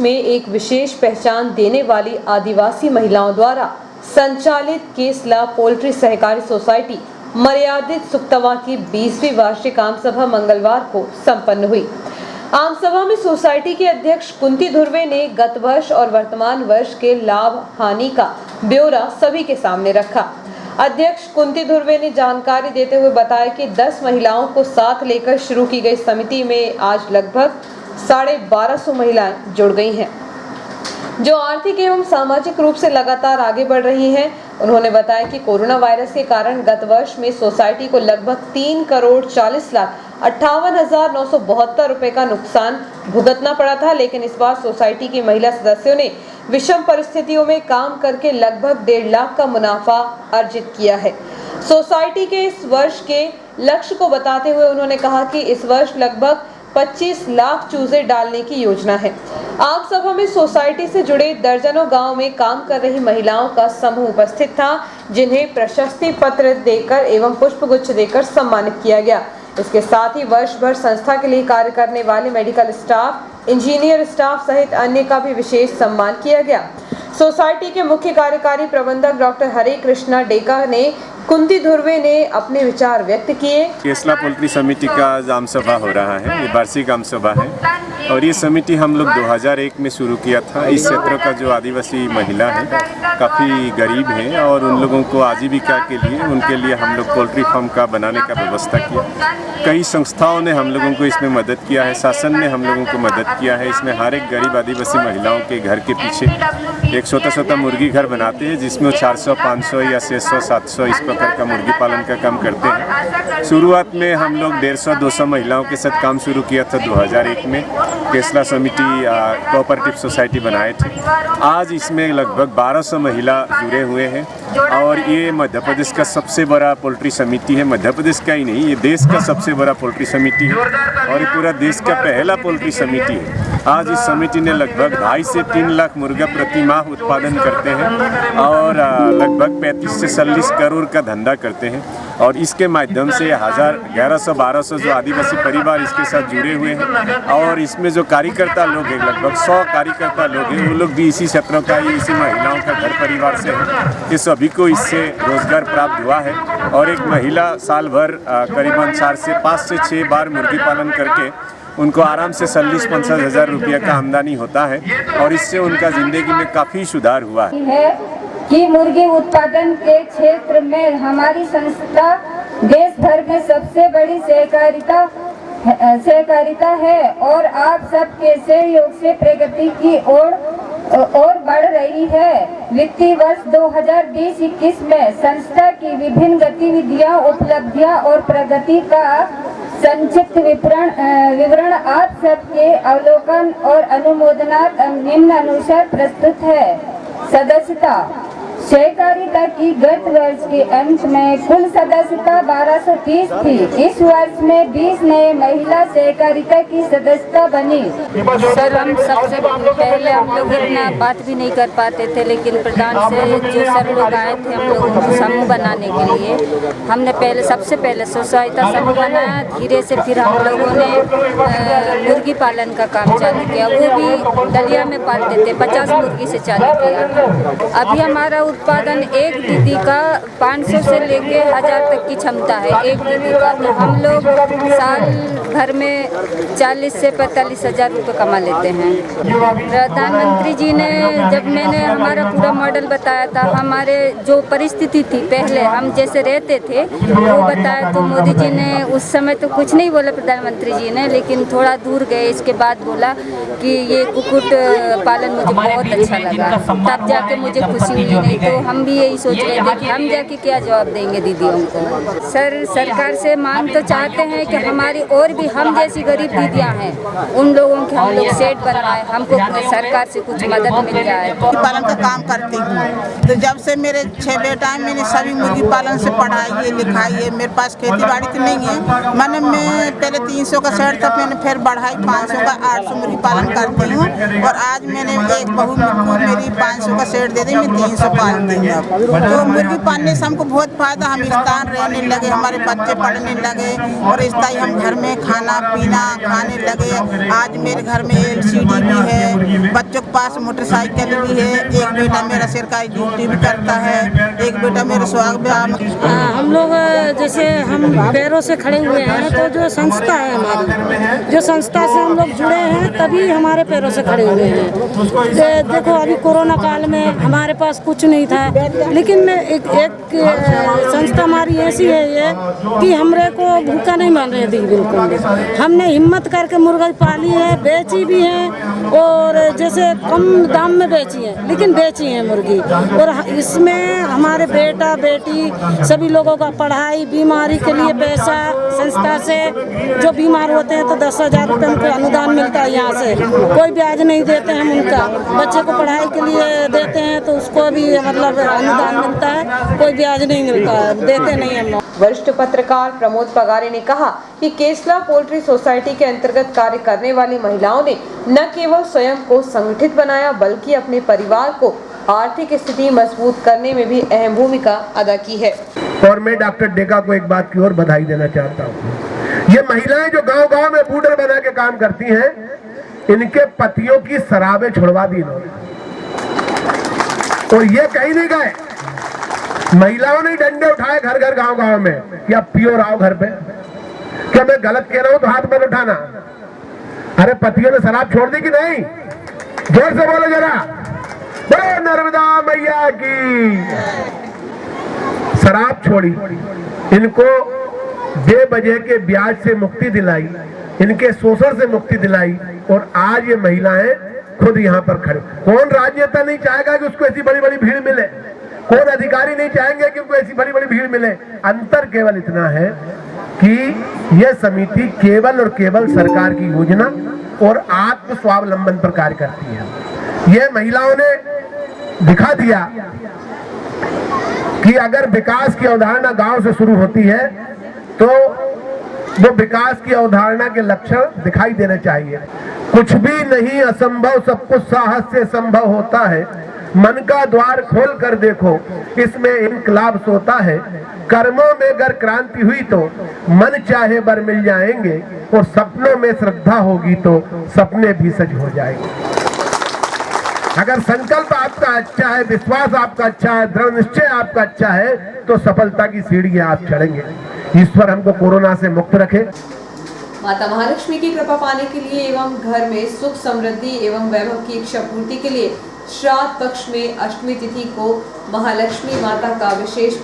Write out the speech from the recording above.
में एक विशेष पहचान देने वाली आदिवासी महिलाओं द्वारा संचालित केसला पोल्ट्री सहकारी सोसाइटी मर्यादित सुक्तवा की 20वीं वार्षिक आम सभा मंगलवार को संपन्न हुई। आम सभा में सोसाइटी के अध्यक्ष कुंती धुर्वे ने गत वर्ष और वर्तमान वर्ष के लाभ हानि का ब्यौरा सभी के सामने रखा। अध्यक्ष कुंती धुर्वे ने जानकारी देते हुए बताया कि 10 महिलाओं को साथ लेकर शुरू की गई समिति में आज लगभग 1250 महिलाएं जुड़ गई हैं, जो आर्थिक एवं सामाजिक रूप से लगातार आगे बढ़ रही हैं। उन्होंने बताया कि कोरोना वायरस के कारण गत वर्ष में सोसाइटी को लगभग 3,40,58,972 रुपए का नुकसान भुगतना पड़ा था, लेकिन इस बार सोसाइटी की महिला सदस्यों ने विषम परिस्थितियों में काम करके लगभग 1.5 लाख का मुनाफा अर्जित किया है। सोसाइटी के इस वर्ष के लक्ष्य को बताते हुए उन्होंने कहा कि इस वर्ष लगभग 25 लाख चूजे डालने की योजना है। आम सभा में सोसाइटी से जुड़े दर्जनों गांव में काम कर रही महिलाओं का समूह उपस्थित था, जिन्हें प्रशस्ति पत्र देकर एवं पुष्पगुच्छ देकर सम्मानित किया गया। इसके साथ ही वर्ष भर संस्था के लिए कार्य करने वाले मेडिकल स्टाफ, इंजीनियर स्टाफ सहित अन्य का भी विशेष सम्मान किया गया। सोसाइटी के मुख्य कार्यकारी प्रबंधक डॉक्टर हरे कृष्णा डेका ने कुंती धुर्वे ने अपने विचार व्यक्त किए। केसला पोल्ट्री समिति का आम सभा हो रहा है, ये वार्षिक आम सभा है और ये समिति हम लोग 2001 में शुरू किया था। इस क्षेत्र का जो आदिवासी महिला है काफ़ी गरीब है और उन लोगों को आजीविका के लिए उनके लिए हम लोग पोल्ट्री फार्म का बनाने का व्यवस्था किया। कई संस्थाओं ने हम लोगों को इसमें मदद किया है, शासन ने हम लोगों को मदद किया है। इसमें हर एक गरीब आदिवासी महिलाओं के घर के पीछे एक छोटा मुर्गी घर बनाते हैं, जिसमें 400, 500 या 600, 700 इस प्रकार का मुर्गी पालन का काम करते हैं। शुरुआत में हम लोग 150-200 महिलाओं के साथ काम शुरू किया था 2001 में। केसला समिति कोऑपरेटिव सोसाइटी बनाए थे। आज इसमें लगभग 1200 महिला जुड़े हुए हैं और ये मध्य प्रदेश का सबसे बड़ा पोल्ट्री समिति है। मध्य प्रदेश का ही नहीं, ये देश का सबसे बड़ा पोल्ट्री समिति है और ये पूरा देश का पहला पोल्ट्री समिति है। आज इस समिति ने लगभग 2.5 से 3 लाख मुर्गा प्रति माह उत्पादन करते हैं और लगभग 35 से 40 करोड़ का धंधा करते हैं और इसके माध्यम से 1100-1200 जो आदिवासी परिवार इसके साथ जुड़े हुए हैं और इसमें जो कार्यकर्ता लोग हैं लगभग 100 कार्यकर्ता लोग हैं, वो लोग भी इसी क्षेत्रों का ही, इसी महिलाओं का घर परिवार से हैं। ये सभी को इससे रोजगार प्राप्त हुआ है और एक महिला साल भर करीबन 5 से 6 बार मुर्गी पालन करके उनको आराम से 40-50 हज़ार रुपया का आमदनी होता है और इससे उनका जिंदगी में काफ़ी सुधार हुआ है कि मुर्गी उत्पादन के क्षेत्र में हमारी संस्था देश भर में सबसे बड़ी सहकारिता है और आप सबके सहयोग से प्रगति की ओर बढ़ रही है। वित्तीय वर्ष 2020-21 में संस्था की विभिन्न गतिविधियां, उपलब्धियां और प्रगति का संक्षिप्त विवरण आप सबके अवलोकन और अनुमोदनार्थ निम्नानुसार प्रस्तुत है। सदस्यता सहकारिता की गत वर्ष के अंत में कुल सदस्यता 1230 थी। इस वर्ष में 20 नए महिला सहकारिता की सदस्यता बनी। सर, हम सबसे पहले हम लोग इतना बात भी नहीं कर पाते थे, लेकिन प्रधान से जो सर लोग आए थे हम लोगों को समूह बनाने के लिए, हमने सबसे पहले सोसाइटी समूह बनाया। धीरे से फिर हम लोगों ने मुर्गी पालन का काम चालू किया, वो भी दलिया में पालते थे, 50 मुर्गी से चालू किया। अभी हमारा उत्पादन एक दीदी का 500 से लेके 1000 तक की क्षमता है एक दीदी का। तो हम लोग साल भर में 40 से 45 हज़ार रुपये कमा लेते हैं। प्रधानमंत्री जी ने जब मैंने हमारा पूरा मॉडल बताया था, हमारे जो परिस्थिति थी पहले हम जैसे रहते थे वो बताया, तो मोदी जी ने उस समय तो कुछ नहीं बोला प्रधानमंत्री जी ने, लेकिन थोड़ा दूर गए इसके बाद बोला कि ये कुक्कुट पालन मुझे बहुत अच्छा लगा। तब जाके मुझे खुशी हुई, नहीं तो हम भी यही सोच रहे थे कि हम जाके क्या जवाब देंगे दीदियों को। सर, सरकार से मांग तो चाहते हैं कि हमारी और भी हम जैसी गरीब दीदियां हैं उन लोगों के हम लोग सेट बनवाएं, हमको सरकार से कुछ मदद मिल जाए। मुर्गी पालन का काम करती हूँ, तो जब से मेरे 6 बेटा हैं मैंने सभी मुर्गी पालन से पढ़ाई है, लिखाई है। मेरे पास खेती बाड़ी तो नहीं है, मैं पहले 300 का सेट था, मैंने फिर बढ़ाई 500 का 800 मुर्गी पालन करती हूँ और आज मैंने एक बहू मेरी 500 का सेट दे दी, मैं 300 पालती हूँ। तो मुर्गी पालने से हमको बहुत फायदा, हम स्थान रहने लगे, हमारे बच्चे पढ़ने लगे और स्थायी हम घर में खाना पीना खाने लगे। आज मेरे घर में LCD भी है बच्चों के पास मोटरसाइकिल भी है। एक बेटा मेरा सरकारी ड्यूटी भी करता है, एक बेटा मेरे सुहाग ब्याह में। हम लोग जैसे हम पैरों से खड़े हुए हैं तो जो संस्था है हमारी, जो संस्था से हम लोग जुड़े हैं तभी हमारे पैरों से खड़े हुए हैं। देखो अभी कोरोना काल में हमारे पास कुछ नहीं था, लेकिन एक संस्था हमारी ऐसी है ये कि हमरे को भूखा नहीं मान रही थी बिल्कुल। हमने हिम्मत करके मुर्गा पाली है, बेची भी है और जैसे कम दाम में बेची है, लेकिन बेची है मुर्गी। और इसमें हमारे बेटा बेटी सभी लोगों का पढ़ाई बीमारी के लिए पैसा संस्था से, जो बीमार होते हैं तो 10,000 रुपये उनको अनुदान मिलता है। यहाँ से कोई ब्याज नहीं देते हम उनका, बच्चे को पढ़ाई के लिए देते हैं तो उसको भी मतलब अनुदान मिलता है, कोई ब्याज नहीं मिलता है, देते नहीं हम। वरिष्ठ पत्रकार प्रमोद पगारे ने कहा कि केसला पोल्ट्री सोसाइटी के अंतर्गत कार्य करने वाली महिलाओं ने न केवल स्वयं को संगठित बनाया बल्कि अपने परिवार को आर्थिक स्थिति मजबूत करने में भी अहम भूमिका अदा की है। और मैं डॉक्टर डेका को एक बात की और बधाई देना चाहता हूँ। ये महिलाएं जो गांव-गांव में बूढ़े बना के काम करती हैं, इनके पतियों की शराबें छुड़वा दी इन्होंने। और ये कहीं नहीं गए, महिलाओं ने डंडे उठाए घर घर गांव-गांव में कि आप पियो आओ घर पे। क्या मैं गलत कह रहा हूं तो हाथ मत उठाना। अरे पतियों ने शराब छोड़ दी कि नहीं? जोर से बोलो जरा, बोलो नर्मदा मैया की। शराब छोड़ी, इनको बेवजह के ब्याज से मुक्ति दिलाई, इनके शोषण से मुक्ति दिलाई और आज ये महिलाएं खुद यहाँ पर खड़े। कौन राजनेता नहीं चाहेगा कि उसको ऐसी बड़ी बड़ी भीड़ मिले? कौन अधिकारी नहीं चाहेंगे कि उनको ऐसी बड़ी बड़ी भीड़ मिले? अंतर केवल इतना है कि यह समिति केवल और केवल सरकार की योजना और आत्म स्वावलंबन पर कार्य करती है। यह महिलाओं ने दिखा दिया कि अगर विकास की अवधारणा गांव से शुरू होती है तो वो विकास की अवधारणा के लक्षण दिखाई देने चाहिए। कुछ भी नहीं असंभव, सब कुछ साहस से संभव होता है। मन का द्वार खोल कर देखो, इसमें इनकलाब सोता है। कर्मों में अगर क्रांति हुई तो मन चाहे बर मिल जाएंगे और सपनों में श्रद्धा होगी तो सपने भी सच हो जाएंगे। अगर संकल्प आपका अच्छा है, विश्वास आपका अच्छा है, दृढ़ निश्चय आपका अच्छा है तो सफलता की सीढ़ियां आप चढ़ेंगे। ईश्वर हमको कोरोना से मुक्त रखे। माता महालक्ष्मी की कृपा पाने के लिए एवं घर में सुख समृद्धि एवं वैभव की इच्छा पूर्ति के लिए श्राद्ध पक्ष में अष्टमी तिथि को महालक्ष्मी माता का विशेष